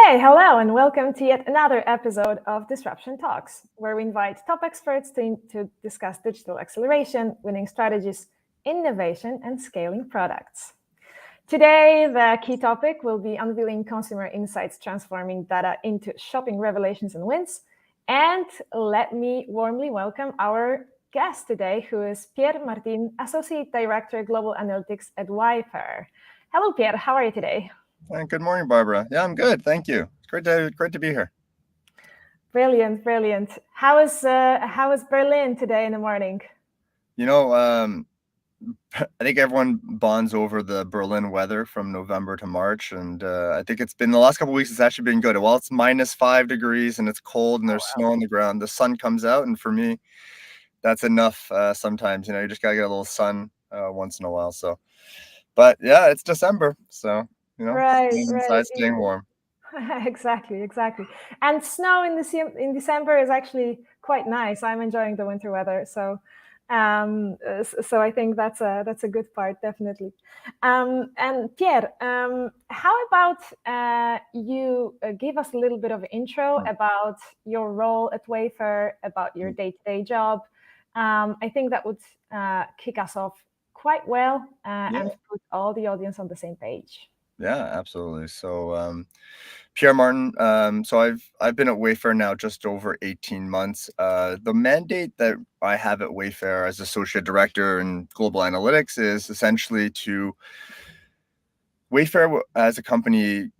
Hey, hello, and welcome to yet another episode of Disruption Talks, where we invite top experts to discuss digital acceleration, winning strategies, innovation, and scaling products. Today, the key topic will be unveiling consumer insights, transforming data into shopping revelations and wins. And let me warmly welcome our guest today, who is Pierre Martin, Associate Director, Global Analytics at Wayfair. Hello, Pierre. How are you today? Good morning, Barbara. Yeah, I'm good. Thank you. It's great to be here. Brilliant, brilliant. How is Berlin today in the morning? I think everyone bonds over the Berlin weather from November to March, and I think it's been the last couple of weeks. It's actually been good. Well, it's -5 degrees and it's cold and there's snow on the ground. The sun comes out, and for me, that's enough. Sometimes, you just gotta get a little sun once in a while. So, but yeah, it's December, so Right, staying right. inside, staying warm. Exactly, exactly. And snow in December is actually quite nice. I'm enjoying the winter weather, so I think that's a good part, definitely. And Pierre, how about you give us a little bit of an intro about your role at Wayfair, about your day-to-day job. I think that would kick us off quite well and put all the audience on the same page. Yeah, absolutely. So, Pierre Martin. So I've been at Wayfair now just over 18 months. The mandate that I have at Wayfair as associate director in global analytics is essentially to Wayfair as a company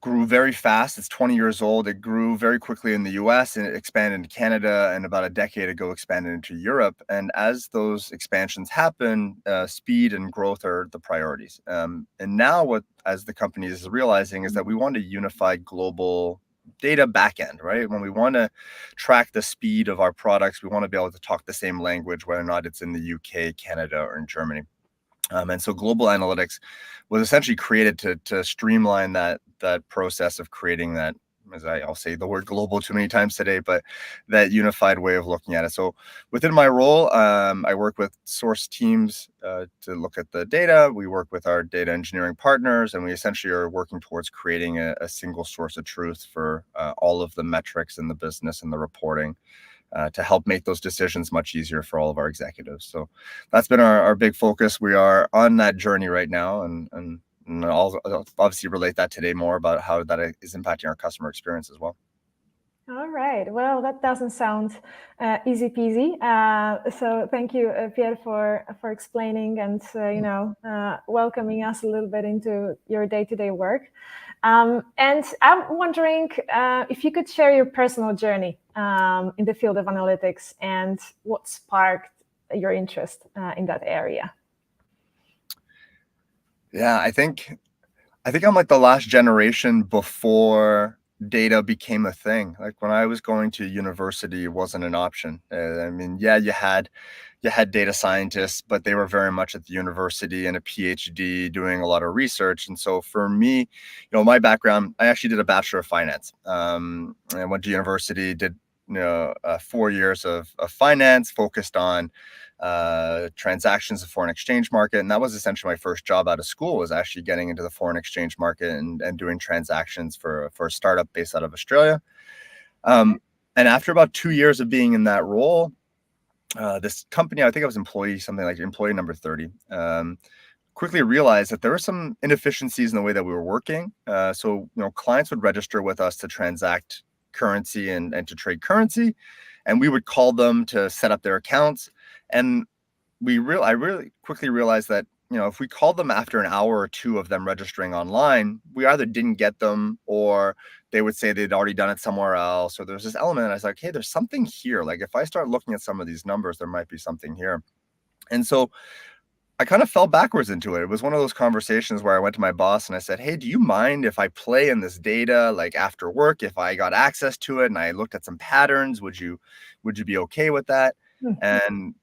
grew very fast. It's 20 years old. It grew very quickly in the US and it expanded into Canada, and about a decade ago expanded into Europe. And as those expansions happen, speed and growth are the priorities. And now as the company is realizing is that we want a unified global data backend, right? When we want to track the speed of our products, we want to be able to talk the same language, whether or not it's in the UK, Canada, or in Germany. And so global analytics was essentially created to streamline that process of creating that, as I'll say the word global too many times today, but that unified way of looking at it. So within my role, I work with source teams to look at the data. We work with our data engineering partners, and we essentially are working towards creating a single source of truth for all of the metrics in the business and the reporting. To help make those decisions much easier for all of our executives. So that's been our big focus. We are on that journey right now, and I'll obviously relate that today more about how that is impacting our customer experience as well. All right. Well, that doesn't sound easy peasy. So thank you, Pierre, for explaining and welcoming us a little bit into your day-to-day work. And I'm wondering if you could share your personal journey in the field of analytics and what sparked your interest in that area. Yeah, I think I'm like the last generation before data became a thing. Like when I was going to university, it wasn't an option. I mean, yeah, you had data scientists, but they were very much at the university and a PhD doing a lot of research. And so for me, my background, I actually did a Bachelor of Finance. I went to university, did 4 years of finance, focused on transactions, the foreign exchange market. And that was essentially my first job out of school, was actually getting into the foreign exchange market and doing transactions for a startup based out of Australia. And after about 2 years of being in that role, this company, I think I was something like employee number 30, quickly realized that there were some inefficiencies in the way that we were working. So clients would register with us to transact currency and to trade currency, and we would call them to set up their accounts. And I really quickly realized that if we called them after an hour or two of them registering online, we either didn't get them, or they would say they'd already done it somewhere else. Or there's this element, and I was like, hey, there's something here. Like if I start looking at some of these numbers, there might be something here. And so I kind of fell backwards into it. It was one of those conversations where I went to my boss and I said, hey, do you mind if I play in this data, like after work, if I got access to it and I looked at some patterns, would you be okay with that? And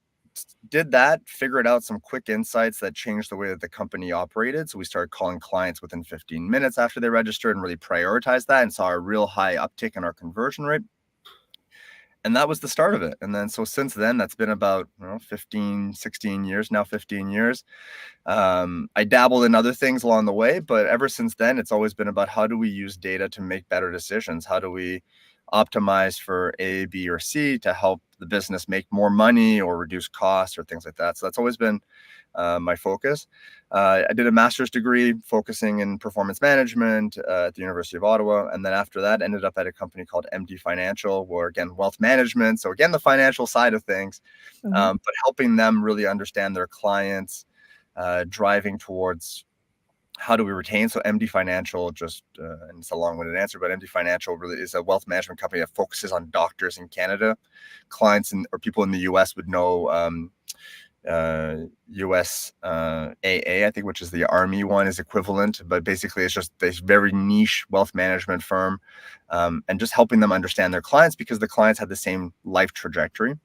did that, figured out some quick insights that changed the way that the company operated. So we started calling clients within 15 minutes after they registered and really prioritized that, and saw a real high uptick in our conversion rate. And that was the start of it. And then so since then, that's been about 15, 16 years now, 15 years. I dabbled in other things along the way, but ever since then, it's always been about how do we use data to make better decisions? How do we optimize for A, B, or C to help the business make more money or reduce costs or things like that? So that's always been my focus. I did a master's degree focusing in performance management at the University of Ottawa. And then after that, ended up at a company called MD Financial, where again, wealth management. So again, the financial side of things, but helping them really understand their clients, driving towards how do we retain. So MD Financial, just and it's a long-winded answer, but MD Financial really is a wealth management company that focuses on doctors in Canada. Clients or people in the US would know US AA, I think, which is the Army one, is equivalent, but basically it's just this very niche wealth management firm, and just helping them understand their clients because the clients had the same life trajectory.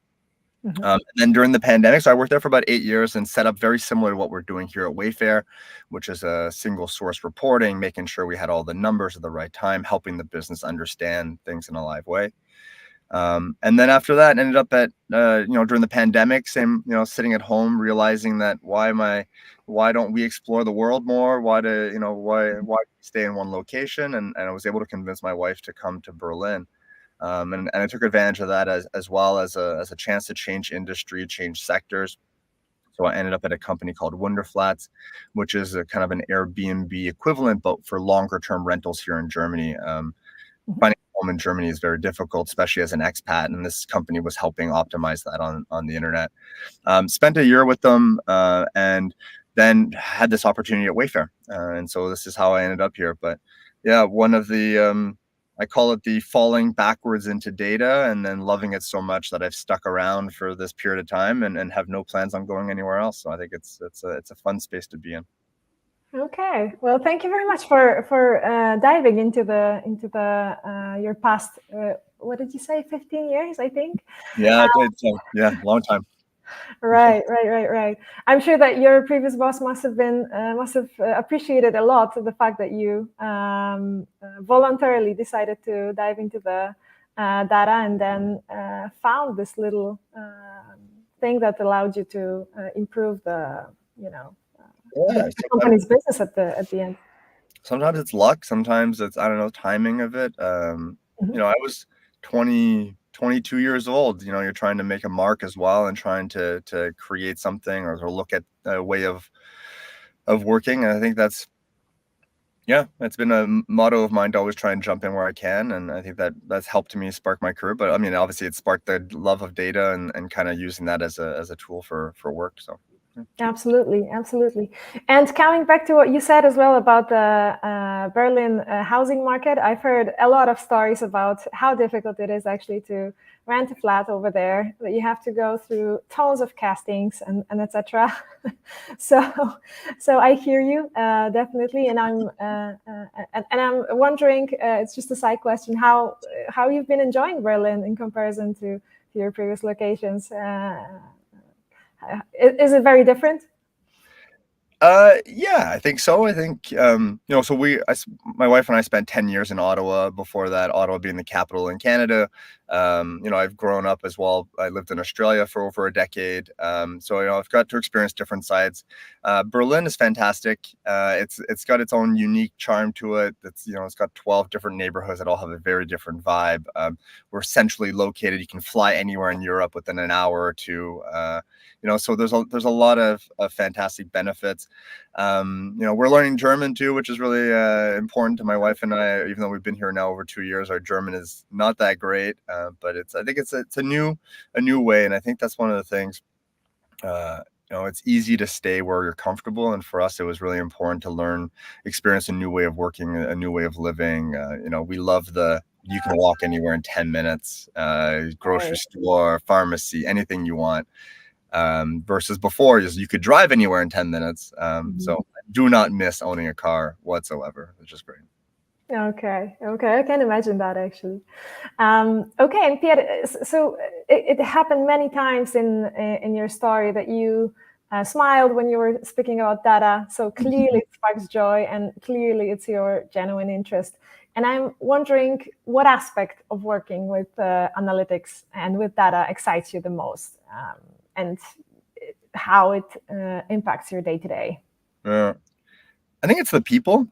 And then during the pandemic, so I worked there for about 8 years and set up very similar to what we're doing here at Wayfair, which is a single source reporting, making sure we had all the numbers at the right time, helping the business understand things in a live way. And then after that, ended up at during the pandemic, same sitting at home, realizing that why don't we explore the world more? Why stay in one location? And I was able to convince my wife to come to Berlin. And I took advantage of that as well as a chance to change industry, change sectors. So I ended up at a company called Wunderflats, which is a kind of an Airbnb equivalent, but for longer term rentals here in Germany. Finding a home in Germany is very difficult, especially as an expat, and this company was helping optimize that on the internet. Spent a year with them, and then had this opportunity at Wayfair, and so this is how I ended up here. But yeah, one of the I call it the falling backwards into data, and then loving it so much that I've stuck around for this period of time and have no plans on going anywhere else. So I think it's a fun space to be in. Okay, well, thank you very much for diving into your past. What did you say? 15 years, I think. Yeah, long time. Right. I'm sure that your previous boss must have appreciated a lot the fact that you voluntarily decided to dive into the data and then found this little thing that allowed you to improve the company's business at the end. Sometimes it's luck. Sometimes it's, I don't know, timing of it. I was 22 years old. You're trying to make a mark as well and trying to create something or to look at a way of working. And I think that's been a motto of mine to always try and jump in where I can. And I think that's helped me spark my career. But I mean, obviously it sparked the love of data and kind of using that as a tool for work. So. Absolutely. And coming back to what you said as well about the Berlin housing market, I've heard a lot of stories about how difficult it is actually to rent a flat over there, that you have to go through tons of castings and etc. So I hear you definitely, and I'm wondering, it's just a side question, how you've been enjoying Berlin in comparison to your previous locations. Is it very different? Yeah, I think so. I think, so my wife and I spent 10 years in Ottawa. Before that, Ottawa being the capital in Canada. I've grown up as well. I lived in Australia for over a decade. So, I've got to experience different sides. Berlin is fantastic. It's got its own unique charm to it. It's got 12 different neighborhoods that all have a very different vibe. We're centrally located. You can fly anywhere in Europe within an hour or two. So there's a lot of fantastic benefits. We're learning German too, which is really important to my wife and I. Even though we've been here now over 2 years, our German is not that great, but I think it's a new way, and I think that's one of the things. It's easy to stay where you're comfortable, and for us, it was really important to experience a new way of working, a new way of living. We love you can walk anywhere in 10 minutes, grocery store, pharmacy, anything you want. Versus before, you could drive anywhere in 10 minutes. So I do not miss owning a car whatsoever, which is great. Okay. I can imagine that actually. Okay, and Pierre, so it happened many times in your story that you smiled when you were speaking about data. So clearly it sparks joy, and clearly it's your genuine interest. And I'm wondering what aspect of working with analytics and with data excites you the most, and how it impacts your day to day. I think it's the people.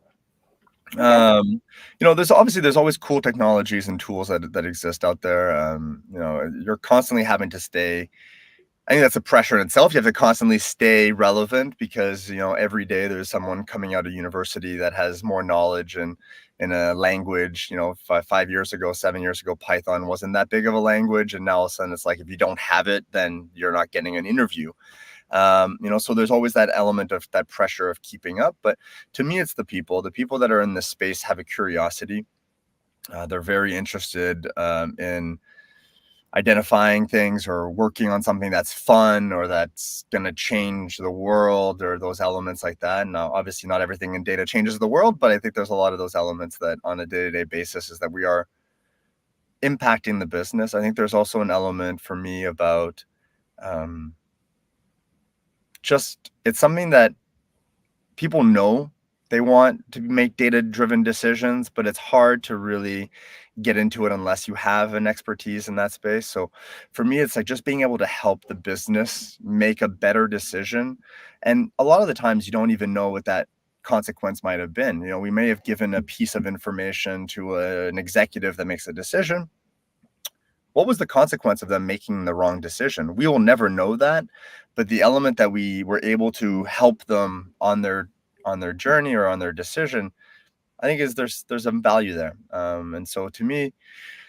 Okay. There's always cool technologies and tools that exist out there. You're constantly having to stay. I think that's a pressure in itself. You have to constantly stay relevant because every day there's someone coming out of university that has more knowledge and in a language. 5 years ago, 7 years ago, Python wasn't that big of a language, and now all of a sudden it's like if you don't have it, then you're not getting an interview. So there's always that element of that pressure of keeping up. But to me, it's the people that are in this space have a curiosity. They're very interested in identifying things or working on something that's fun or that's going to change the world, or those elements like that. And obviously not everything in data changes the world, but I think there's a lot of those elements that on a day-to-day basis is that we are impacting the business. I think there's also an element for me about it's something that people know they want to make data-driven decisions, but it's hard to really get into it unless you have an expertise in that space. So for me, it's like just being able to help the business make a better decision. And a lot of the times you don't even know what that consequence might have been. We may have given a piece of information to an executive that makes a decision. What was the consequence of them making the wrong decision? We will never know that, but the element that we were able to help them on their journey or on their decision, I think there's some value there. And so to me,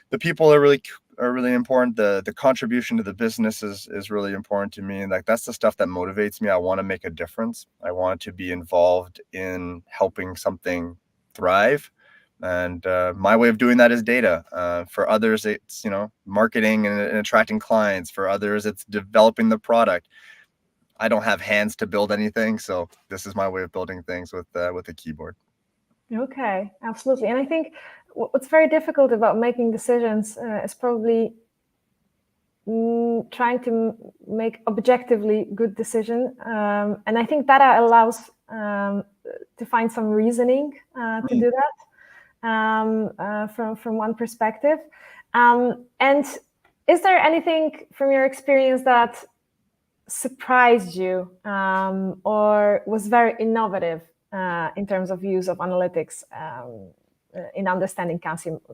the people are really important. The contribution to the business is really important to me, and like that's the stuff that motivates me. I want to make a difference. I want to be involved in helping something thrive. And my way of doing that is data. For others, it's marketing and attracting clients. For others, it's developing the product. I don't have hands to build anything, so this is my way of building things with a keyboard. Okay, absolutely. And I think what's very difficult about making decisions is probably trying to make objectively good decision. And I think data allows to find some reasoning to do that. From one perspective. And is there anything from your experience that surprised you or was very innovative in terms of use of analytics in understanding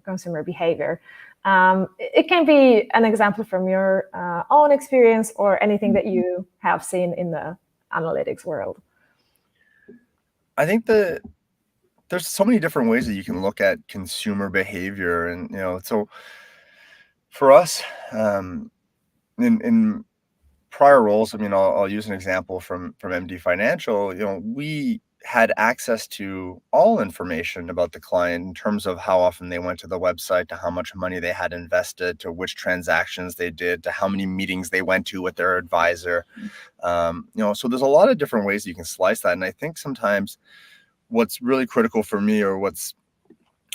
consumer behavior? It can be an example from your own experience or anything that you have seen in the analytics world. I think there's so many different ways that you can look at consumer behavior. And, so for us, in prior roles, I'll use an example from MD Financial. We had access to all information about the client in terms of how often they went to the website, to how much money they had invested, to which transactions they did, to how many meetings they went to with their advisor. So there's a lot of different ways you can slice that. And I think sometimes what's really critical for me, or what's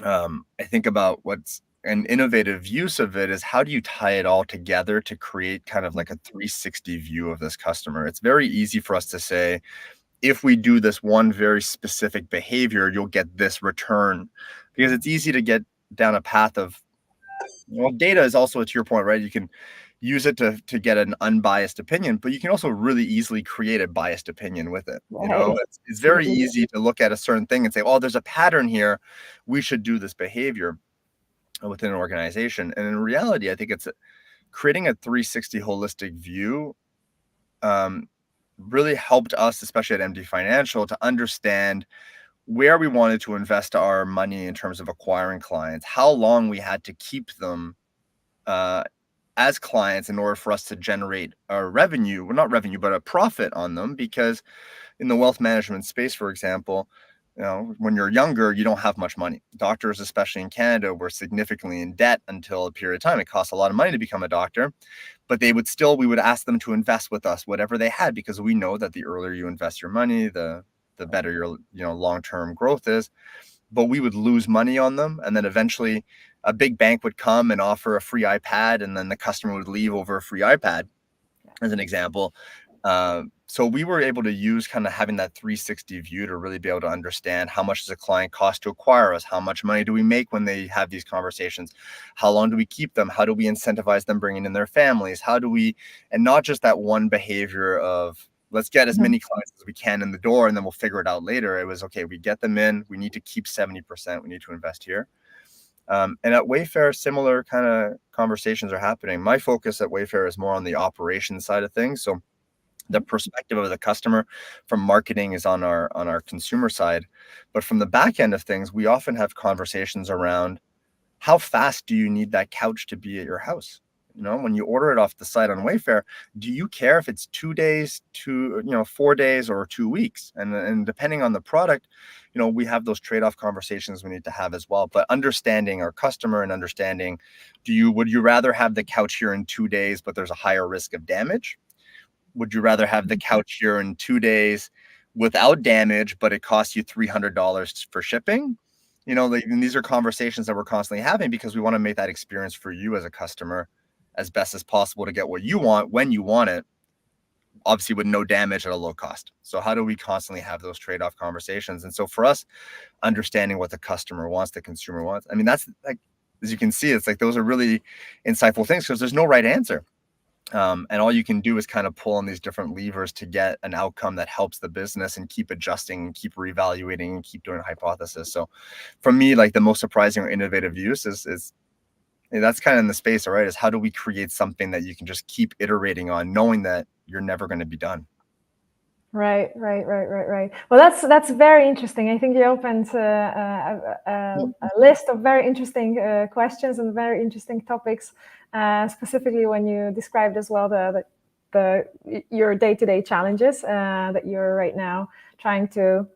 I think about what's an innovative use of it, is how do you tie it all together to create kind of like a 360 view of this customer? It's very easy for us to say, if we do this one very specific behavior, you'll get this return, because it's easy to get down a path of, data is also, to your point, right? You can use it to get an unbiased opinion, but you can also really easily create a biased opinion with it. Right. It's very easy to look at a certain thing and say, oh, there's a pattern here, we should do this behavior within an organization. And in reality, I think it's creating a 360 holistic view really helped us, especially at MD Financial, to understand where we wanted to invest our money in terms of acquiring clients, how long we had to keep them as clients in order for us to generate a revenue, well, not revenue, but a profit on them. Because in the wealth management space, for example, when you're younger, you don't have much money. Doctors, especially in Canada, were significantly in debt until a period of time. It costs a lot of money to become a doctor, but we would ask them to invest with us, whatever they had, because we know that the earlier you invest your money, the better your long-term growth is. But we would lose money on them, and then eventually a big bank would come and offer a free iPad, and then the customer would leave over a free iPad, as an example. So we were able to use kind of having that 360 view to really be able to understand how much does a client cost to acquire us? How much money do we make when they have these conversations? How long do we keep them? How do we incentivize them bringing in their families? How do we, and not just that one behavior of let's get as many clients as we can in the door and then we'll figure it out later. It was, okay, we get them in, we need to keep 70%, we need to invest here. And at Wayfair, similar kind of conversations are happening. My focus at Wayfair is more on the operations side of things. So the perspective of the customer from marketing is on our consumer side, but from the back end of things, we often have conversations around how fast do you need that couch to be at your house. When you order it off the site on Wayfair, do you care if it's 2 days, 4 days, or 2 weeks? And depending on the product, we have those trade-off conversations we need to have as well. But understanding our customer and understanding, would you rather have the couch here in 2 days, but there's a higher risk of damage? Would you rather have the couch here in 2 days without damage, but it costs you $300 for shipping? And these are conversations that we're constantly having because we want to make that experience for you as a customer as best as possible to get what you want when you want it, obviously with no damage at a low cost. So how do we constantly have those trade-off conversations? And so for us, understanding what the customer wants, the consumer wants, I mean, that's like, as you can see, it's like those are really insightful things because there's no right answer. And all you can do is kind of pull on these different levers to get an outcome that helps the business and keep adjusting and keep reevaluating and keep doing a hypothesis. So for me, like the most surprising or innovative use is that's kind of in the space, all right, is how do we create something that you can just keep iterating on, knowing that you're never going to be done. Right. Well, that's very interesting. I think you opened a list of very interesting questions and very interesting topics, specifically when you described as well your day-to-day challenges that you're right now trying to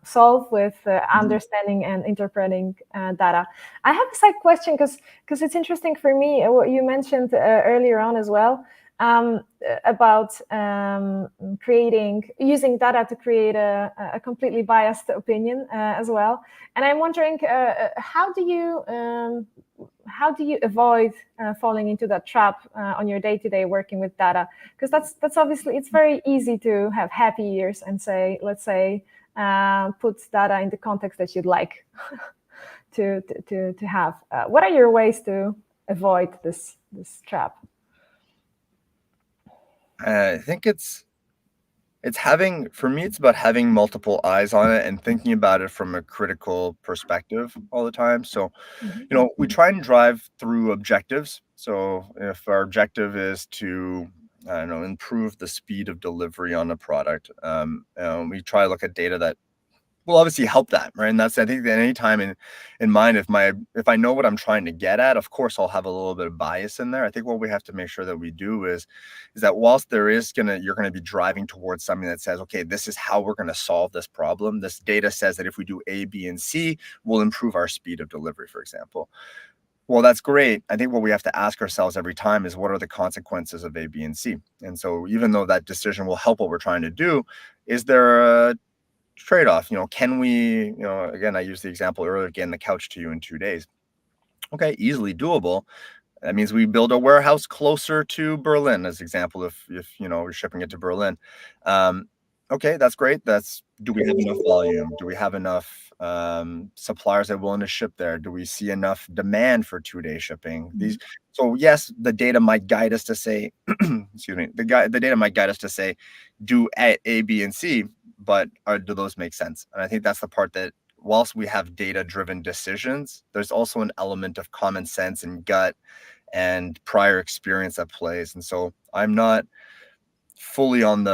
solve with understanding and interpreting data. I have a side question because it's interesting for me what you mentioned earlier on as well. About using data to create a completely biased opinion as well. And I'm wondering, how do you avoid falling into that trap on your day-to-day working with data? Because that's obviously, it's very easy to have happy years and say, let's say, put data in the context that you'd like to have. What are your ways to avoid this trap? I think it's for me, it's about having multiple eyes on it and thinking about it from a critical perspective all the time. So, we try and drive through objectives. So if our objective is to, I don't know, improve the speed of delivery on a product, we try to look at data that will obviously help that, right? And that's, I think, that any time in mind, if I know what I'm trying to get at, of course I'll have a little bit of bias in there. I think what we have to make sure that we do is that whilst you're gonna be driving towards something that says, okay, this is how we're gonna solve this problem. This data says that if we do A, B, and C, we'll improve our speed of delivery, for example. Well, that's great. I think what we have to ask ourselves every time is what are the consequences of A, B, and C? And so even though that decision will help what we're trying to do, is there a trade-off? Can we, again, I used the example earlier, getting the couch to you in 2 days. Okay, easily doable. That means we build a warehouse closer to Berlin, as example, if we're shipping it to Berlin. Okay, that's great. Do we have enough volume? Do we have enough suppliers that are willing to ship there? Do we see enough demand for 2-day shipping? So yes, the data might guide us to say, excuse me, the data might guide us to say, do A, B, and C, but do those make sense? And I think that's the part that, whilst we have data-driven decisions, there's also an element of common sense and gut and prior experience that plays. And so I'm not fully on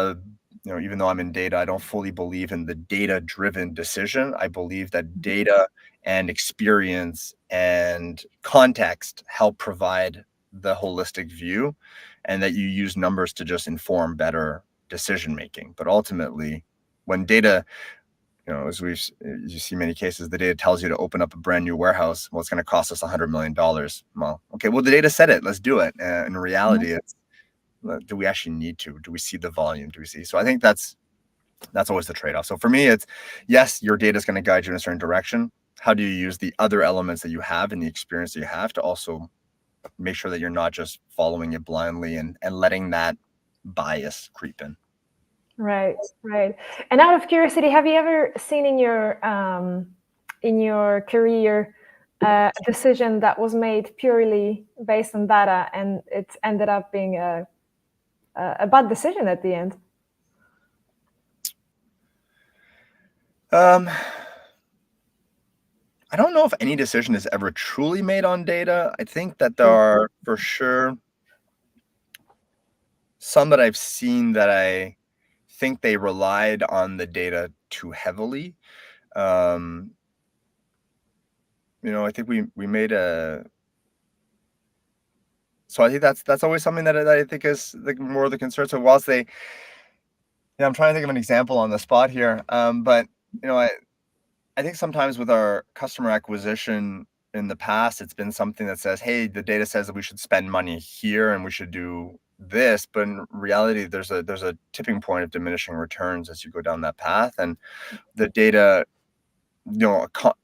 even though I'm in data, I don't fully believe in the data-driven decision. I believe that data and experience and context help provide the holistic view, and that you use numbers to just inform better decision-making. But ultimately, when data, as you see many cases, the data tells you to open up a brand new warehouse. Well, it's going to cost us $100 million. Well, okay, well, the data said it. Let's do it. In reality, it's, do we actually need to? Do we see the volume? Do we see? So I think that's always the trade-off. So for me, it's, yes, your data is going to guide you in a certain direction. How do you use the other elements that you have and the experience that you have to also make sure that you're not just following it blindly and letting that bias creep in? Right, right. And out of curiosity, have you ever seen in your career a decision that was made purely based on data and it ended up being a bad decision at the end? Um, I don't know if any decision is ever truly made on data. I think that there are for sure some that I've seen that I think they relied on the data too heavily. Um, I think we made a so I think that's always something that I think is more of the concern. So whilst I'm trying to think of an example on the spot here. But you know, I think sometimes with our customer acquisition in the past, it's been something that says, hey, the data says that we should spend money here and we should do this. But in reality, there's a tipping point of diminishing returns as you go down that path. And the data,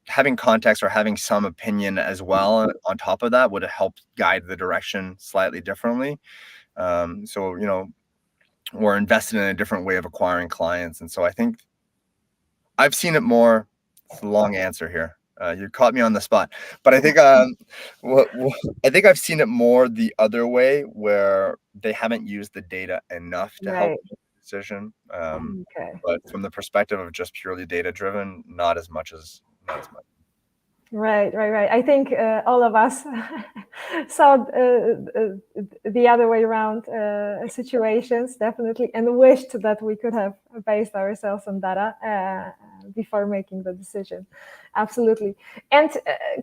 having context or having some opinion as well on top of that would help guide the direction slightly differently. So, we're invested in a different way of acquiring clients. And so I think I've seen it more. It's a long answer here. You caught me on the spot, but I think I think I've seen it more the other way, where they haven't used the data enough to help Right. make the decision. Okay. But from the perspective of just purely data driven, not as much. Right, right, right. I think all of us saw the other way around situations, definitely, and wished that we could have based ourselves on data before making the decision. Absolutely. And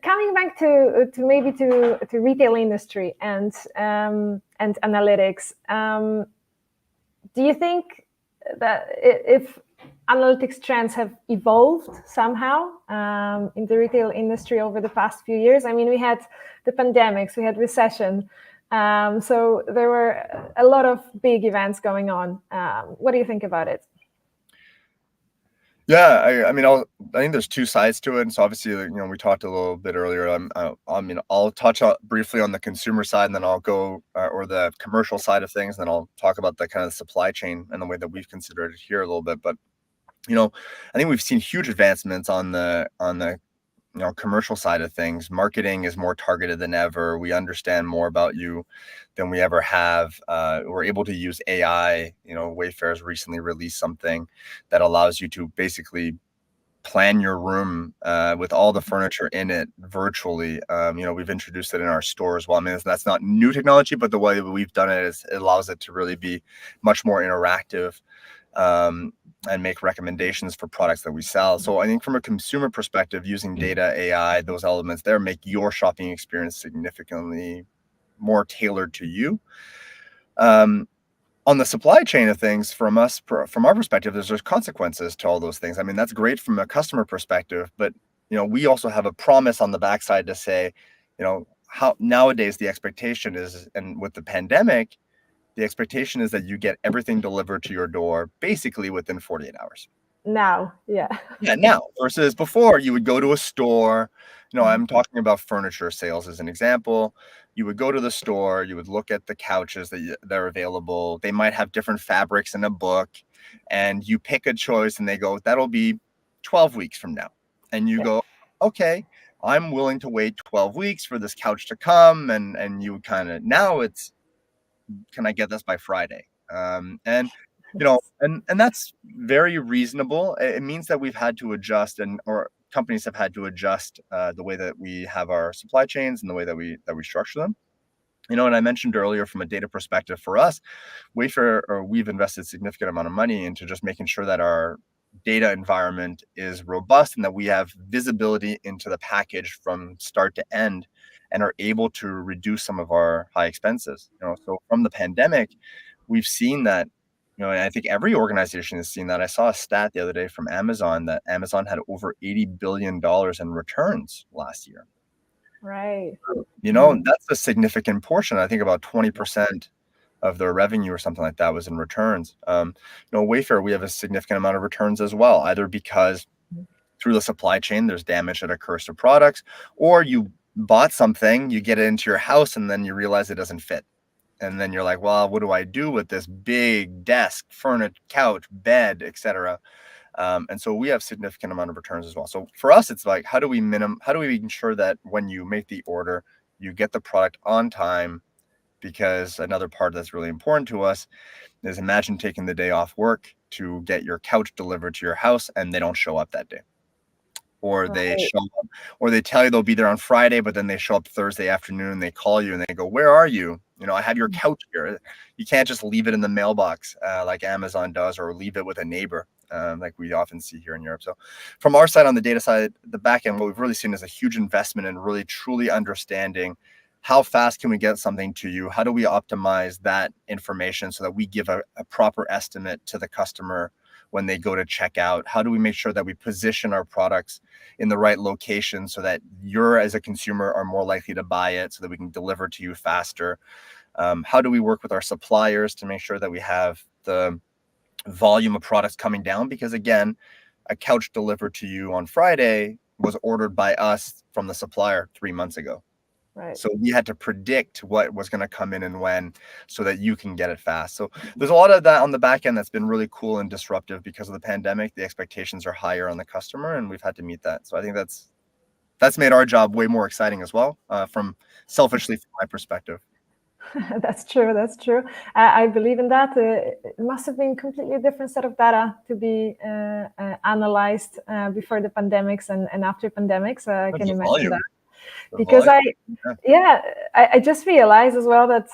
coming back to maybe to retail industry and analytics, do you think that if analytics trends have evolved somehow in the retail industry over the past few years? I mean, we had the pandemics, we had recession, so there were a lot of big events going on. What do you think about it? Yeah, I think there's two sides to it. And so obviously, we talked a little bit earlier. I'll touch briefly on the consumer side, and then I'll go or the commercial side of things, and then I'll talk about the kind of supply chain and the way that we've considered it here a little bit. But I think we've seen huge advancements on the commercial side of things. Marketing is more targeted than ever. We understand more about you than we ever have. We're able to use AI. Wayfair's recently released something that allows you to basically plan your room with all the furniture in it virtually. We've introduced it in our store as well. I mean, that's not new technology, but the way that we've done it is it allows it to really be much more interactive. And make recommendations for products that we sell. So I think from a consumer perspective, using data, AI, those elements there make your shopping experience significantly more tailored to you. On the supply chain of things, from our perspective, there's consequences to all those things. I mean, that's great from a customer perspective, but we also have a promise on the backside to say, how nowadays the expectation is, and with the pandemic, the expectation is that you get everything delivered to your door basically within 48 hours. Now, yeah. Yeah, now versus before, you would go to a store. I'm talking about furniture sales as an example. You would go to the store, you would look at the couches that are available. They might have different fabrics in a book, and you pick a choice, and they go, that'll be 12 weeks from now. And you go, okay, I'm willing to wait 12 weeks for this couch to come. And you kind of, now it's, can I get this by Friday? And that's very reasonable. It means that we've had to adjust, or companies have had to adjust the way that we have our supply chains and the way that we structure them. And I mentioned earlier, from a data perspective, for us, we've invested a significant amount of money into just making sure that our data environment is robust and that we have visibility into the package from start to end and are able to reduce some of our high expenses. So from the pandemic, we've seen that, and I think every organization has seen that. I saw a stat the other day from Amazon that Amazon had over $80 billion in returns last year. Right. That's a significant portion. I think about 20% of their revenue or something like that was in returns. Wayfair, we have a significant amount of returns as well, either because through the supply chain, there's damage that occurs to products, or you bought something, you get it into your house, and then you realize it doesn't fit. And then you're like, well, what do I do with this big desk, furniture, couch, bed, etc.? And so we have significant amount of returns as well. So for us, it's like, how do we ensure that when you make the order, you get the product on time? Because another part that's really important to us is, imagine taking the day off work to get your couch delivered to your house and they don't show up that day. Or they Right. show up, or they tell you they'll be there on Friday, but then they show up Thursday afternoon, they call you and they go, where are you? I have your couch here. You can't just leave it in the mailbox like Amazon does, or leave it with a neighbor like we often see here in Europe. So from our side, on the data side, the back end, what we've really seen is a huge investment in really truly understanding how fast can we get something to you? How do we optimize that information so that we give a proper estimate to the customer when they go to check out? How do we make sure that we position our products in the right location so that you're, as a consumer, are more likely to buy it, so that we can deliver to you faster? How do we work with our suppliers to make sure that we have the volume of products coming down? Because again, a couch delivered to you on Friday was ordered by us from the supplier 3 months ago. Right. So we had to predict what was going to come in and when, so that you can get it fast. So there's a lot of that on the back end that's been really cool and disruptive because of the pandemic. The expectations are higher on the customer, and we've had to meet that. So I think that's made our job way more exciting as well, from my perspective. That's true. That's true. I believe in that. It must have been completely different set of data to be analyzed before the pandemics and after pandemics. I That's can the imagine volume. that. The Because volume. Yeah. I just realized as well that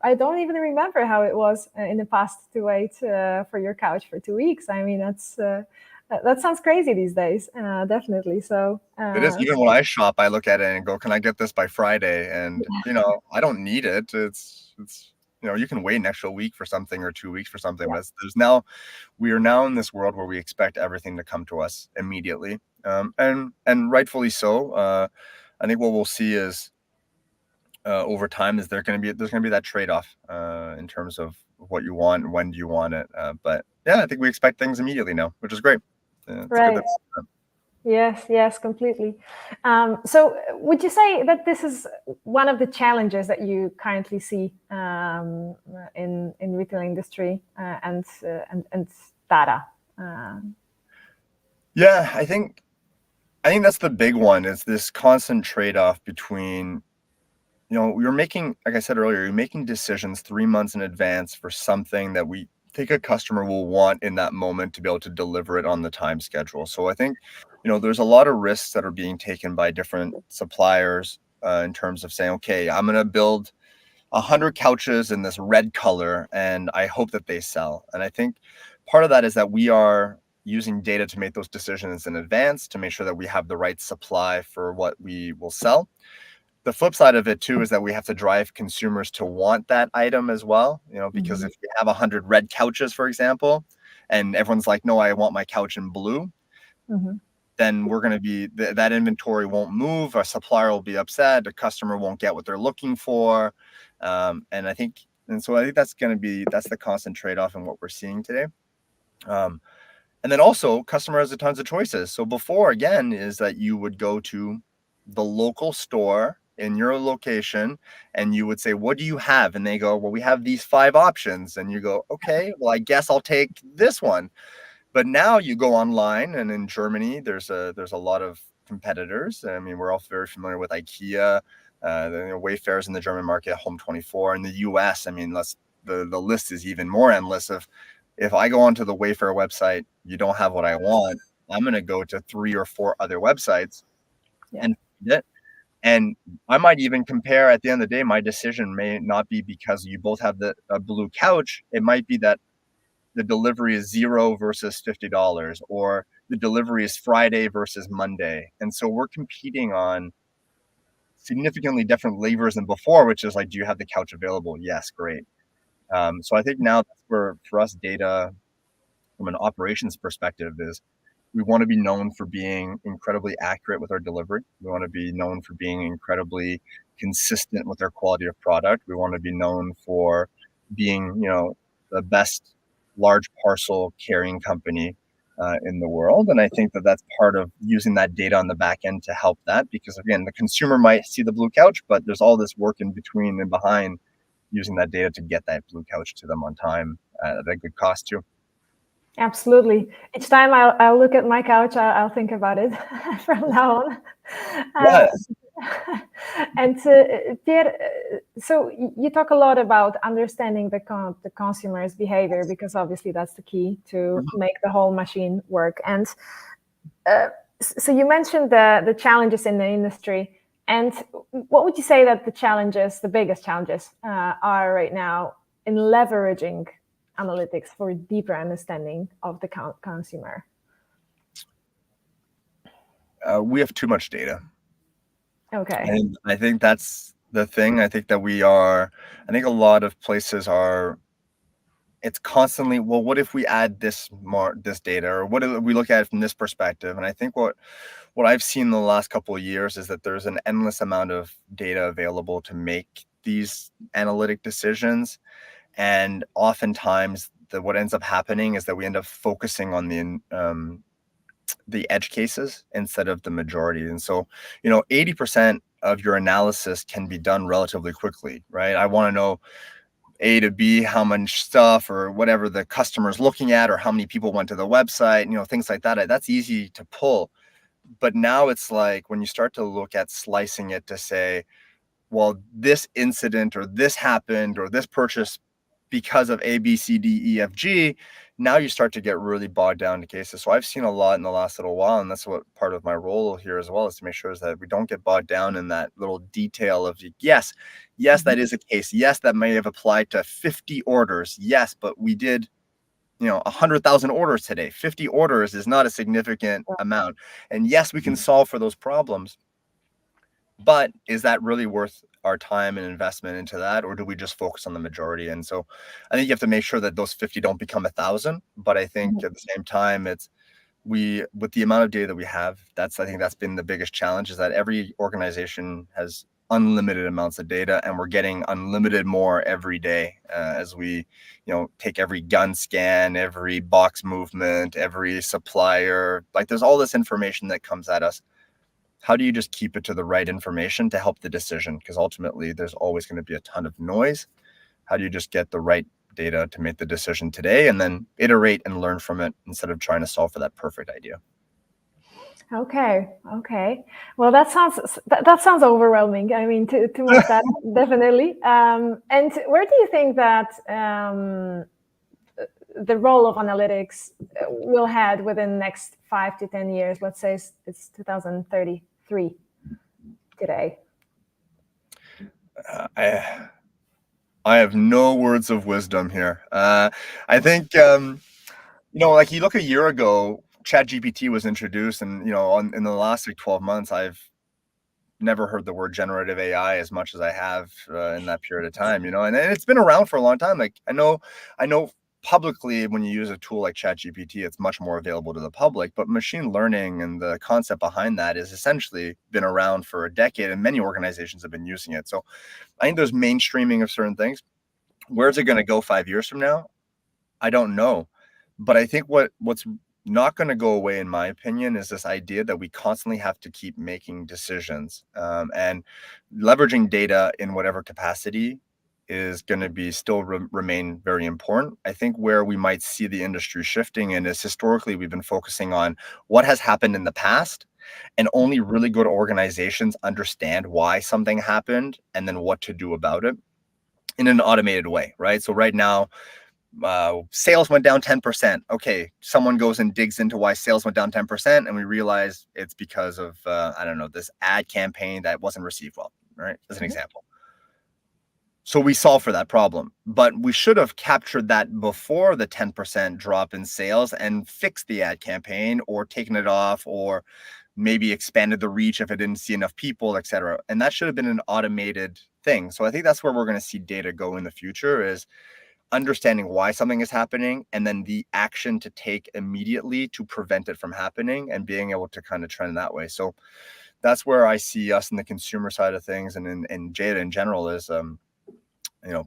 I don't even remember how it was in the past to wait for your couch for 2 weeks. I mean, that sounds crazy these days, definitely. So It is. Even when I shop, I look at it and go, can I get this by Friday? And, I don't need it. It's you can wait an extra week for something, or 2 weeks for something, yeah, but we are now in this world where we expect everything to come to us immediately. And rightfully so. I think what we'll see is, over time, is there's going to be that trade-off in terms of what you want and when do you want it. But yeah, I think we expect things immediately now, which is great. It's good right. that. Yes, completely. So, would you say that this is one of the challenges that you currently see in retail industry and data? Yeah, I think that's the big one, is this constant trade-off between, you're making, like I said earlier, you're making decisions 3 months in advance for something that we think a customer will want in that moment to be able to deliver it on the time schedule. So I think, there's a lot of risks that are being taken by different suppliers in terms of saying, okay, I'm going to build 100 couches in this red color and I hope that they sell. And I think part of that is that we are using data to make those decisions in advance, to make sure that we have the right supply for what we will sell. The flip side of it too is that we have to drive consumers to want that item as well, because Mhm. if you have 100 red couches, for example, and everyone's like, no, I want my couch in blue, Mhm. then we're going to be that inventory won't move. Our supplier will be upset. The customer won't get what they're looking for. So I think that's the constant trade-off in what we're seeing today. And then also, customer has a tons of choices. So before, again, is that you would go to the local store in your location and you would say, what do you have? And they go, well, we have these 5 options. And you go, okay, well, I guess I'll take this one. But now you go online, and in Germany, there's a lot of competitors. I mean, we're all very familiar with IKEA, Wayfair's in the German market, Home24 in the US. I mean, the list is even more endless. If I go onto the Wayfair website, you don't have what I want, I'm going to go to 3 or 4 other websites Yeah. and find it. And I might even compare. At the end of the day, my decision may not be because you both have a blue couch. It might be that the delivery is $0 versus $50, or the delivery is Friday versus Monday. And so we're competing on significantly different levers than before, which is like, do you have the couch available? Yes, great. So I think now that's where, for us, data from an operations perspective is, we want to be known for being incredibly accurate with our delivery. We want to be known for being incredibly consistent with our quality of product. We want to be known for being, the best large parcel carrying company in the world. And I think that that's part of using that data on the back end to help that, because again, the consumer might see the blue couch, but there's all this work in between and behind using that data to get that blue couch to them on time at a good cost too. Absolutely. Each time I'll look at my couch, I'll think about it from now on. Yes. And Pierre, so you talk a lot about understanding the consumer's behavior, because obviously that's the key to make the whole machine work. And so you mentioned the challenges in the industry. And what would you say that the biggest challenges are right now in leveraging analytics for deeper understanding of the consumer? We have too much data. Okay. And I think that's the thing. I think that I think a lot of places are, it's constantly, well, what if we add this data, or what if we look at it from this perspective? And I think what I've seen in the last couple of years is that there's an endless amount of data available to make these analytic decisions. And oftentimes what ends up happening is that we end up focusing on the edge cases instead of the majority. And so, 80% of your analysis can be done relatively quickly, right? I want to know A to B, how much stuff or whatever the customer's looking at, or how many people went to the website, things like that. That's easy to pull. But now it's like when you start to look at slicing it to say, well, this incident or this happened or this purchase because of A, B, C, D, E, F, G, now you start to get really bogged down to cases. So I've seen a lot in the last little while, and that's what part of my role here as well is to make sure is that we don't get bogged down in that little detail of, yes, that is a case. Yes, that may have applied to 50 orders. Yes, but we did 100,000 orders today. 50 orders is not a significant amount. And yes, we can solve for those problems. But is that really worth our time and investment into that, or do we just focus on the majority? And so I think you have to make sure that those 50 don't become 1,000. But I think at the same time, with the amount of data that we have, I think that's been the biggest challenge, is that every organization has unlimited amounts of data, and we're getting unlimited more every day as we take every gun scan, every box movement, every supplier. Like, there's all this information that comes at us. How do you just keep it to the right information to help the decision? Because ultimately there's always going to be a ton of noise. How do you just get the right data to make the decision today, and then iterate and learn from it instead of trying to solve for that perfect idea? Okay. Well, that sounds overwhelming. I mean, too much data, definitely. And where do you think that the role of analytics will head within the next 5 to 10 years? Let's say it's 2033 today. I have no words of wisdom here. I think, like you look a year ago, ChatGPT was introduced, and in the last 12 months, I've never heard the word generative AI as much as I have in that period of time. And it's been around for a long time. Like, I know publicly, when you use a tool like ChatGPT, it's much more available to the public. But machine learning and the concept behind that has essentially been around for a decade, and many organizations have been using it. So I think there's mainstreaming of certain things. Where's it going to go 5 years from now? I don't know. But I think what's not going to go away, in my opinion, is this idea that we constantly have to keep making decisions, and leveraging data in whatever capacity is going to be still remain very important. I think where we might see the industry shifting in is, historically we've been focusing on what has happened in the past, and only really good organizations understand why something happened and then what to do about it in an automated way, right? So right now, sales went down 10%. Okay, someone goes and digs into why sales went down 10%, and we realize it's because of this ad campaign that wasn't received well, right? As an example. So we solve for that problem, but we should have captured that before the 10% drop in sales and fixed the ad campaign, or taken it off, or maybe expanded the reach if it didn't see enough people, etc. And that should have been an automated thing. So I think that's where we're going to see data go in the future, is understanding why something is happening, and then the action to take immediately to prevent it from happening, and being able to kind of trend that way. So that's where I see us in the consumer side of things, and in data in general, is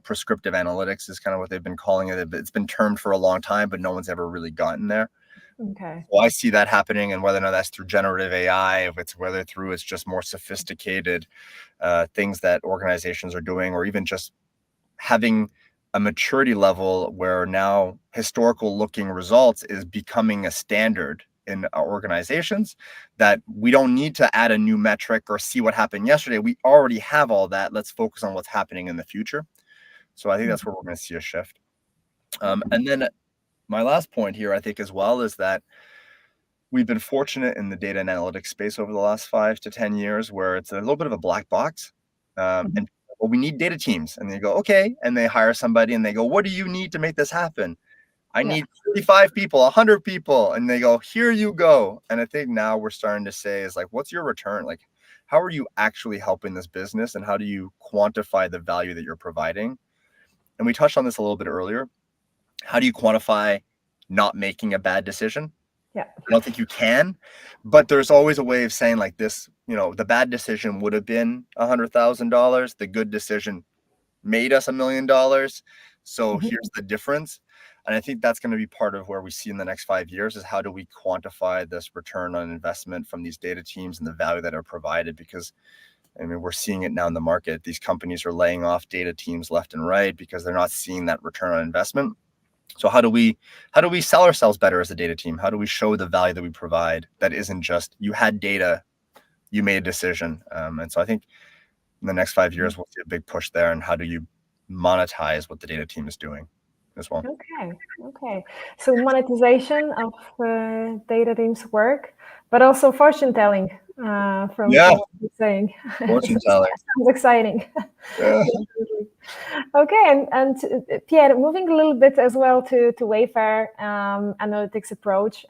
prescriptive analytics is kind of what they've been calling it. It's been termed for a long time, but no one's ever really gotten there. Okay. Well, I see that happening, and whether or not that's through generative AI, whether it's just more sophisticated things that organizations are doing, or even just having a maturity level where now historical looking results is becoming a standard in our organizations, that we don't need to add a new metric or see what happened yesterday. We already have all that. Let's focus on what's happening in the future. So I think that's where we're going to see a shift. And then my last point here, I think, as well, is that we've been fortunate in the data and analytics space over the last 5 to 10 years where it's a little bit of a black box. And well, we need data teams. And they go, okay. And they hire somebody and they go, what do you need to make this happen? I need 35 people, 100 people. And they go, here you go. And I think now we're starting to say is like, what's your return? Like, how are you actually helping this business? And how do you quantify the value that you're providing? And we touched on this a little bit earlier. How do you quantify not making a bad decision? Yeah. I don't think you can, but there's always a way of saying like this, the bad decision would have been $100,000. The good decision made us $1 million. So here's the difference. And I think that's going to be part of where we see in the next 5 years is how do we quantify this return on investment from these data teams and the value that are provided? Because I mean, we're seeing it now in the market. These companies are laying off data teams left and right because they're not seeing that return on investment. So how do we sell ourselves better as a data team? How do we show the value that we provide that isn't just you had data, you made a decision? And so I think in the next 5 years, we'll see a big push there. And how do you monetize what the data team is doing as well? Okay. So monetization of data teams work, but also fortune telling from what you're saying. Fortune telling. Sounds exciting. Yeah. Okay, and Pierre, moving a little bit as well to Wayfair analytics approach,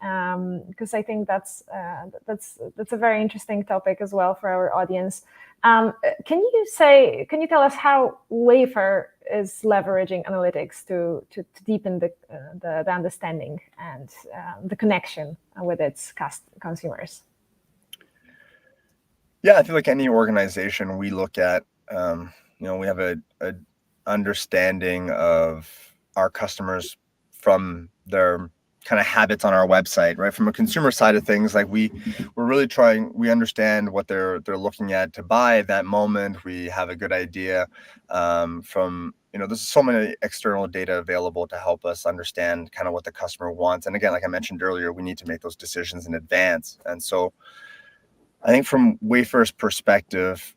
because I think that's a very interesting topic as well for our audience. Can you tell us how Wayfair is leveraging analytics to deepen the understanding and the connection with its consumers? Yeah, I feel like any organization we look at, we have a understanding of our customers from their kind of habits on our website, right? From a consumer side of things, like we understand what they're looking at to buy at that moment. We have a good idea from, there's so many external data available to help us understand kind of what the customer wants. And again, like I mentioned earlier, we need to make those decisions in advance. And so I think from Wayfair's perspective,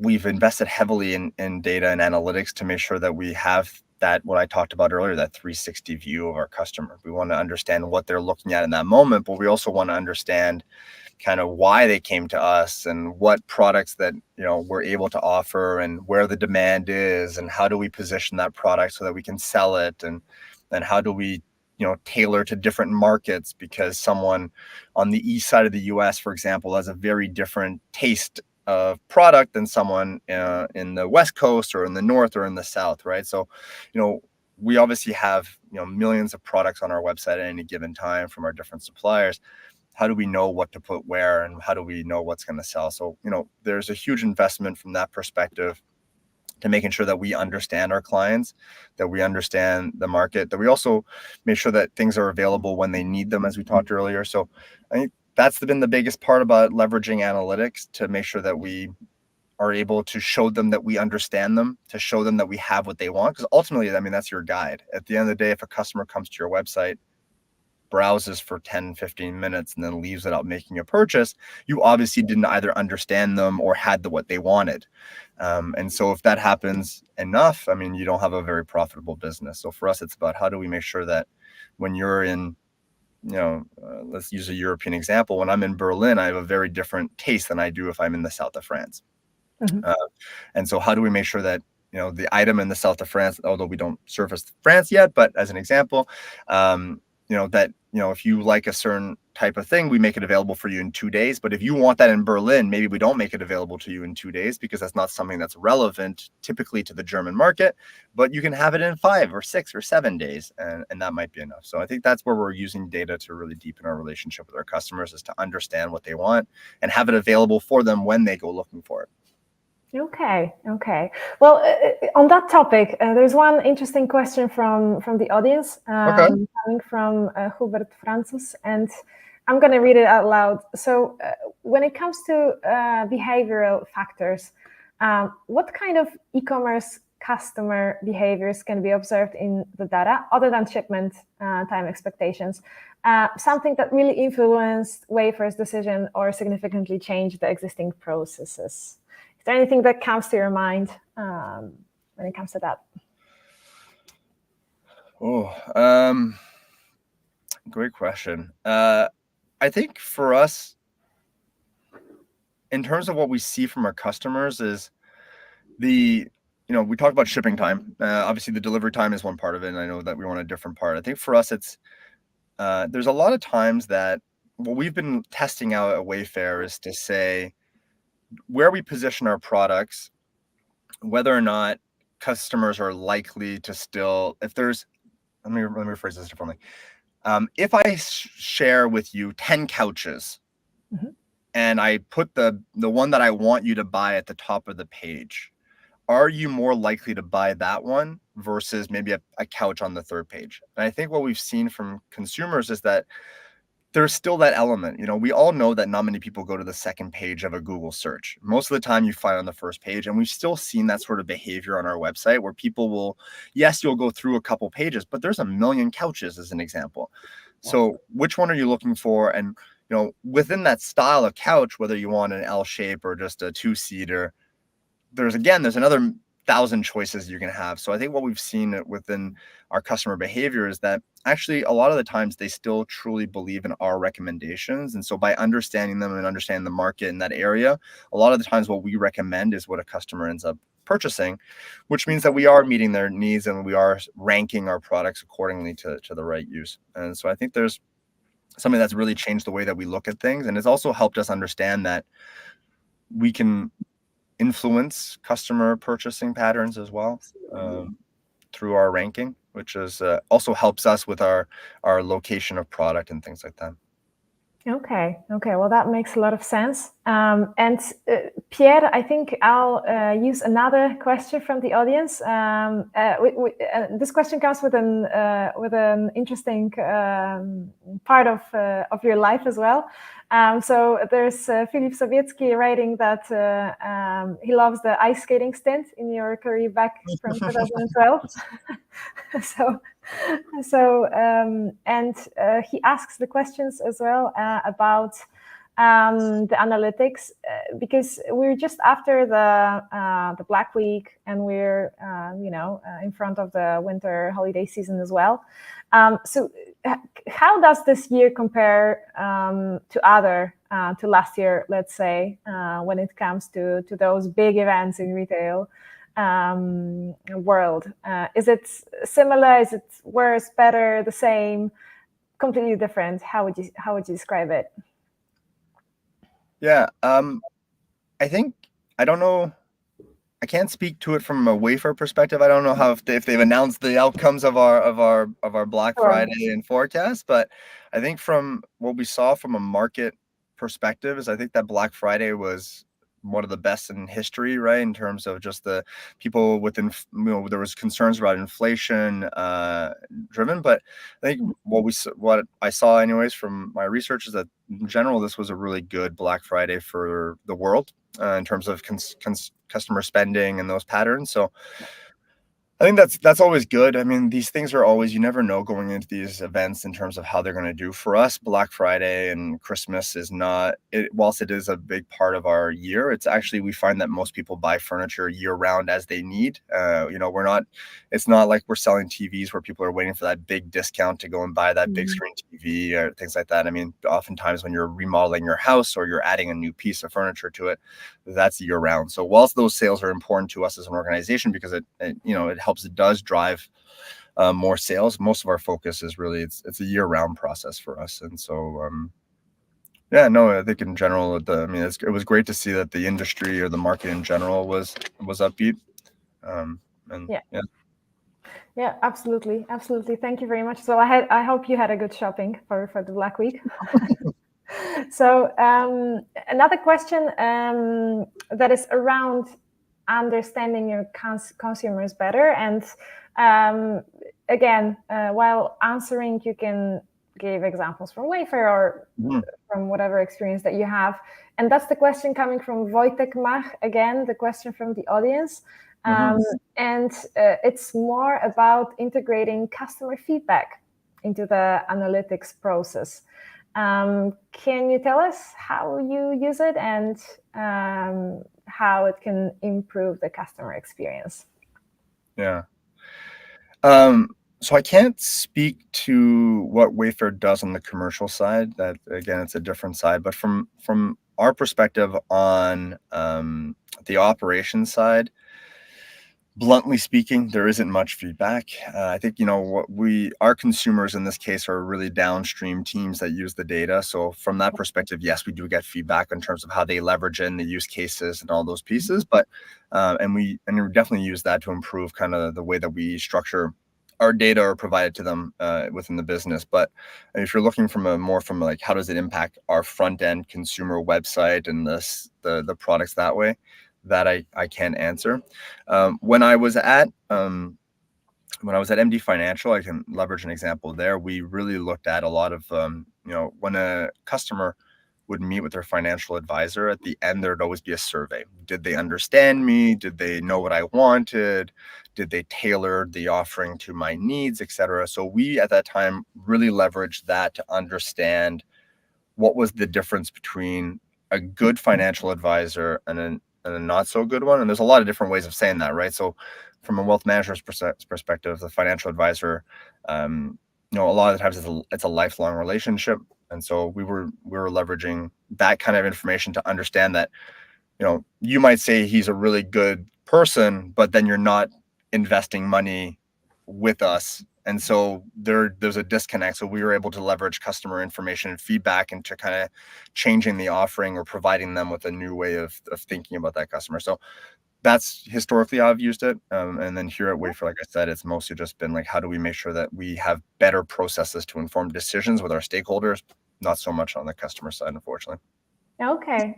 we've invested heavily in data and analytics to make sure that we have that, what I talked about earlier, that 360 view of our customer. We want to understand what they're looking at in that moment, but we also want to understand kind of why they came to us and what products that, we're able to offer and where the demand is and how do we position that product so that we can sell it, and then how do we tailor to different markets, because someone on the east side of the US, for example, has a very different taste of product than someone in the West Coast or in the North or in the South, right? So, we obviously have, millions of products on our website at any given time from our different suppliers. How do we know what to put where, and how do we know what's going to sell? So, there's a huge investment from that perspective to making sure that we understand our clients, that we understand the market, that we also make sure that things are available when they need them, as we talked earlier. So I think that's been the biggest part about leveraging analytics, to make sure that we are able to show them that we understand them, to show them that we have what they want. Because ultimately, I mean, that's your guide. At the end of the day, if a customer comes to your website, browses for 10, 15 minutes, and then leaves without making a purchase, you obviously didn't either understand them or had what they wanted. And so if that happens enough, I mean, you don't have a very profitable business. So for us, it's about how do we make sure that when you're in, let's use a European example. When I'm in Berlin, I have a very different taste than I do if I'm in the south of France. And so how do we make sure that, the item in the south of France, although we don't service France yet, but as an example, that, if you like a certain type of thing, we make it available for you in 2 days. But if you want that in Berlin, maybe we don't make it available to you in 2 days, because that's not something that's relevant typically to the German market, but you can have it in 5 or 6 or 7 days. And that might be enough. So I think that's where we're using data to really deepen our relationship with our customers, is to understand what they want and have it available for them when they go looking for it. Okay. Well, on that topic, there's one interesting question from the audience, coming from Hubert Francis, and I'm going to read it out loud. So when it comes to behavioral factors, what kind of e-commerce customer behaviors can be observed in the data other than shipment time expectations? Something that really influenced Wayfair's decision or significantly changed the existing processes? Is there anything that comes to your mind when it comes to that? Great question. I think for us, in terms of what we see from our customers, is we talked about shipping time. Obviously, the delivery time is one part of it, and I know that we want a different part. I think for us, it's there's a lot of times that what we've been testing out at Wayfair is to say where we position our products, whether or not customers are likely to still, if there's, let me rephrase this differently. If I share with you 10 couches, and I put the one that I want you to buy at the top of the page, are you more likely to buy that one versus maybe a couch on the third page? And I think what we've seen from consumers is that there's still that element. We all know that not many people go to the second page of a Google search. Most of the time you find on the first page, and we've still seen that sort of behavior on our website where people will, yes, you'll go through a couple pages, but there's a million couches as an example. So which one are you looking for? And within that style of couch, whether you want an L shape or just a two-seater, there's another 1,000 choices you're going to have. So I think what we've seen within our customer behavior is that actually a lot of the times they still truly believe in our recommendations. And so by understanding them and understanding the market in that area, a lot of the times what we recommend is what a customer ends up purchasing, which means that we are meeting their needs and we are ranking our products accordingly to the right use. And so I think there's something that's really changed the way that we look at things. And it's also helped us understand that we can influence customer purchasing patterns as well through our ranking, which is also helps us with our location of product and things like that. Okay. Well, that makes a lot of sense. And Pierre, I think I'll use another question from the audience. This question comes with an interesting part of your life as well. So there's Filip Sowiecki writing that he loves the ice skating stint in your career back from 2012. And he asks the questions as well about the analytics, because we're just after the Black Week and we're in front of the winter holiday season as well. So how does this year compare to last year, let's say, when it comes to those big events in retail world? Is it similar? Is it worse, better, the same, completely different? How would you describe it? Yeah, I think, I don't know, I can't speak to it from a Wayfair perspective. I don't know how if they've announced the outcomes of our Black Friday and forecast, but I think from what we saw from a market perspective is I think that Black Friday was one of the best in history, right? In terms of just the people within, there was concerns about inflation driven, but I think what I saw anyways from my research is that in general, this was a really good Black Friday for the world in terms of customer spending and those patterns. So I think that's always good. I mean, these things are always, you never know going into these events in terms of how they're going to do. For us, Black Friday and Christmas is not, whilst it is a big part of our year, it's actually, we find that most people buy furniture year round as they need. It's not like we're selling TVs where people are waiting for that big discount to go and buy that big screen TV or things like that. I mean, oftentimes when you're remodeling your house or you're adding a new piece of furniture to it, that's year round. So whilst those sales are important to us as an organization, because it helps, it does drive more sales, most of our focus is really it's a year-round process for us. And so I think in general it was great to see that the industry or the market in general was upbeat. Yeah, absolutely. Thank you very much. So I hope you had a good shopping for the Black Week. So another question that is around understanding your consumers better, and again, while answering, you can gave examples from Wayfair or Mhm. from whatever experience that you have. And that's the question coming from Wojtek Mach, again, the question from the audience. Mhm. And it's more about integrating customer feedback into the analytics process. Can you tell us how you use it and how it can improve the customer experience? Yeah. So I can't speak to what Wayfair does on the commercial side. That again, it's a different side. But from our perspective on the operations side, bluntly speaking, there isn't much feedback. I think our consumers in this case are really downstream teams that use the data. So from that perspective, yes, we do get feedback in terms of how they leverage in the use cases and all those pieces. But and we definitely use that to improve kind of the way that we structure our data or provide it to them within the business. But if you're looking from like how does it impact our front end consumer website and the products that way, that I can't answer. When I was at MD Financial, I can leverage an example there. We really looked at a lot of when a customer would meet with their financial advisor, at the end there'd always be a survey. Did they understand me? Did they know what I wanted? Did they tailor the offering to my needs, etc.? So we at that time really leveraged that to understand what was the difference between a good financial advisor and a not so good one. And there's a lot of different ways of saying that, right? So from a wealth manager's perspective, the financial advisor, a lot of the times it's a lifelong relationship. And so we were leveraging that kind of information to understand that, you might say he's a really good person, but then you're not investing money with us. And so there's a disconnect. So we were able to leverage customer information and feedback into kind of changing the offering or providing them with a new way of thinking about that customer. So that's historically how I've used it. And then here at Wayfair, like I said, it's mostly just been like, how do we make sure that we have better processes to inform decisions with our stakeholders? Not so much on the customer side, unfortunately. Okay.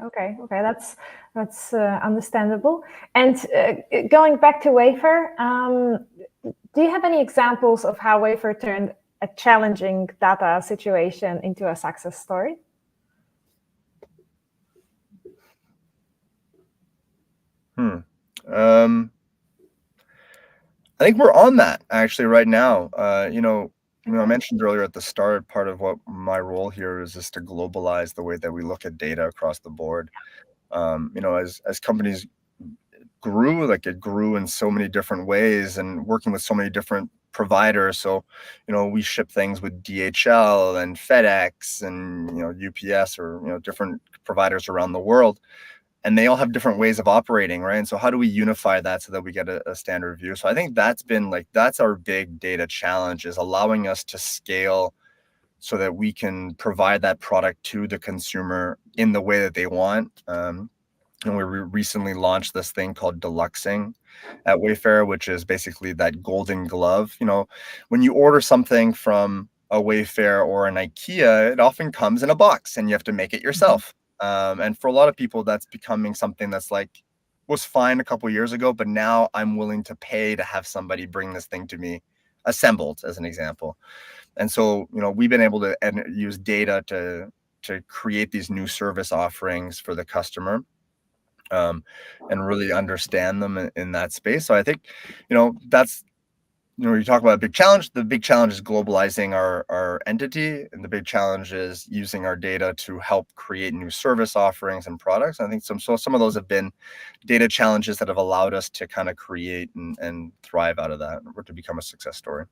That's understandable. And going back to Wayfair, do you have any examples of how Wayfair turned a challenging data situation into a success story? I think we're on that actually right now. I mentioned earlier at the start, part of what my role here is just to globalize the way that we look at data across the board. As companies grew, like it grew in so many different ways and working with so many different providers. So, we ship things with DHL and FedEx and UPS or different providers around the world, and they all have different ways of operating, right? And so how do we unify that so that we get a standard view? So I think that's our big data challenge, is allowing us to scale so that we can provide that product to the consumer in the way that they want. And we recently launched this thing called deluxing at Wayfair, which is basically that golden glove. When you order something from a Wayfair or an IKEA, it often comes in a box and you have to make it yourself. And for a lot of people, that's becoming something that's like was fine a couple years ago, but now I'm willing to pay to have somebody bring this thing to me assembled, as an example. And so, we've been able to use data to create these new service offerings for the customer, and really understand them in that space. So I think, that's, you talk about a big challenge. The big challenge is globalizing our entity, and the big challenge is using our data to help create new service offerings and products. I think some of those have been data challenges that have allowed us to kind of create and thrive out of that, or to become a success story.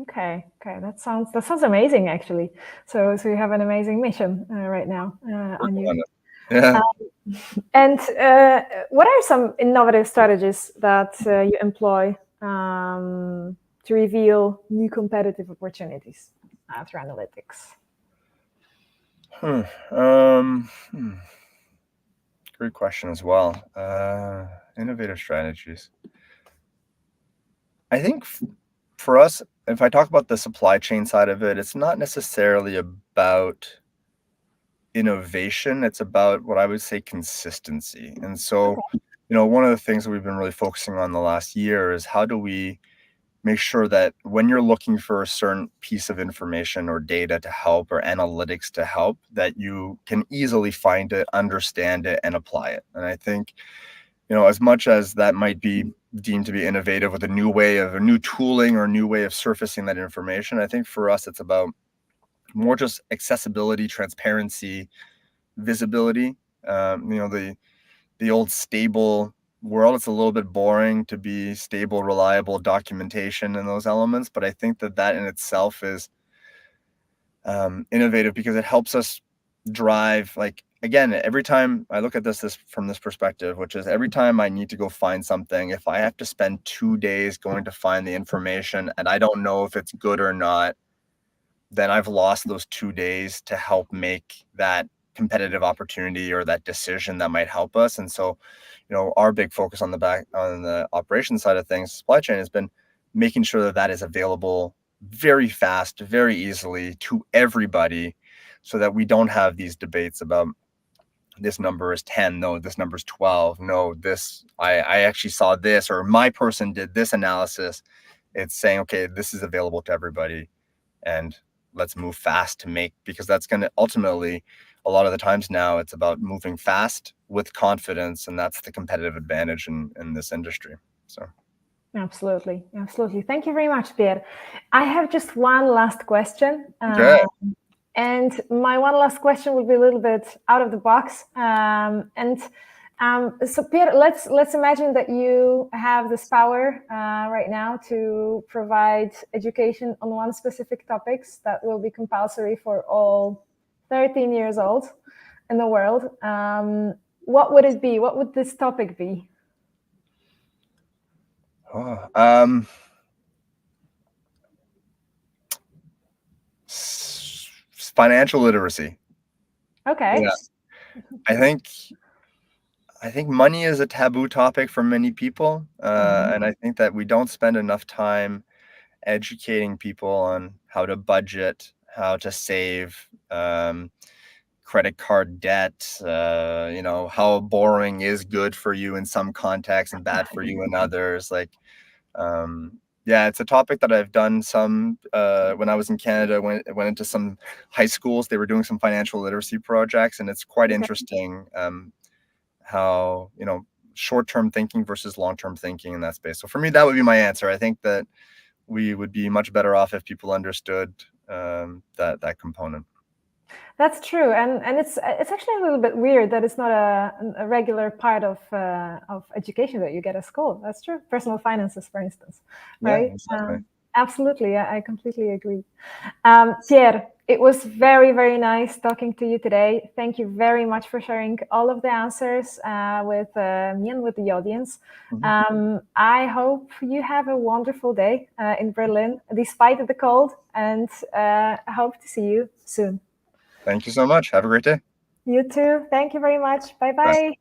Okay, that sounds amazing, actually. So you have an amazing mission right now on you. Yeah. And what are some innovative strategies that you employ to reveal new competitive opportunities through analytics? Great question as well. Innovative strategies. I think for us, if I talk about the supply chain side of it, it's not necessarily about innovation. It's about what I would say consistency. And so, Okay. one of the things that we've been really focusing on the last year is how do we make sure that when you're looking for a certain piece of information or data to help or analytics to help, that you can easily find it, understand it, and apply it. And I think, as much as that might be deemed to be innovative with a new tooling or a new way of surfacing that information, I think for us, it's about more just accessibility, transparency, visibility. The old stable world, it's a little bit boring to be stable, reliable documentation and those elements, but I think that in itself is innovative because it helps us drive. Like, again, every time I look at this from this perspective, which is every time I need to go find something, if I have to spend 2 days going to find the information and I don't know if it's good or not, then I've lost those 2 days to help make that competitive opportunity or that decision that might help us. And so, our big focus on the operations side of things, supply chain, has been making sure that is available very fast, very easily to everybody, so that we don't have these debates about this number is 10, no, this number is 12, no, this, I actually saw this, or my person did this analysis. It's saying, okay, this is available to everybody, and let's move fast because that's going to ultimately, a lot of the times now, it's about moving fast with confidence, and that's the competitive advantage in this industry. So absolutely. Thank you very much, Pierre. I have just one last question. okay. And my one last question will be a little bit out of the box. So Pierre, let's imagine that you have this power right now to provide education on one specific topics that will be compulsory for all 13 years old in the world. What would it be? What would this topic be? Financial literacy. Okay. Yeah. I think money is a taboo topic for many people, and I think that we don't spend enough time educating people on how to budget, how to save, credit card debt, how borrowing is good for you in some contexts and bad for you in others. Like, yeah, it's a topic that I've done some when I was in Canada. Went into some high schools. They were doing some financial literacy projects, and it's quite interesting how short-term thinking versus long-term thinking in that space. So for me, that would be my answer. I think that we would be much better off if people understood that component. That's true, and it's actually a little bit weird that it's not a regular part of education that you get at school. That's true. Personal finances, for instance, right? Yeah, exactly. Absolutely, I completely agree. Pierre, it was very, very nice talking to you today. Thank you very much for sharing all of the answers with me and with the audience. I hope you have a wonderful day in Berlin, despite the cold, and I hope to see you soon. Thank you so much. Have a great day. You too. Thank you very much. Bye-bye.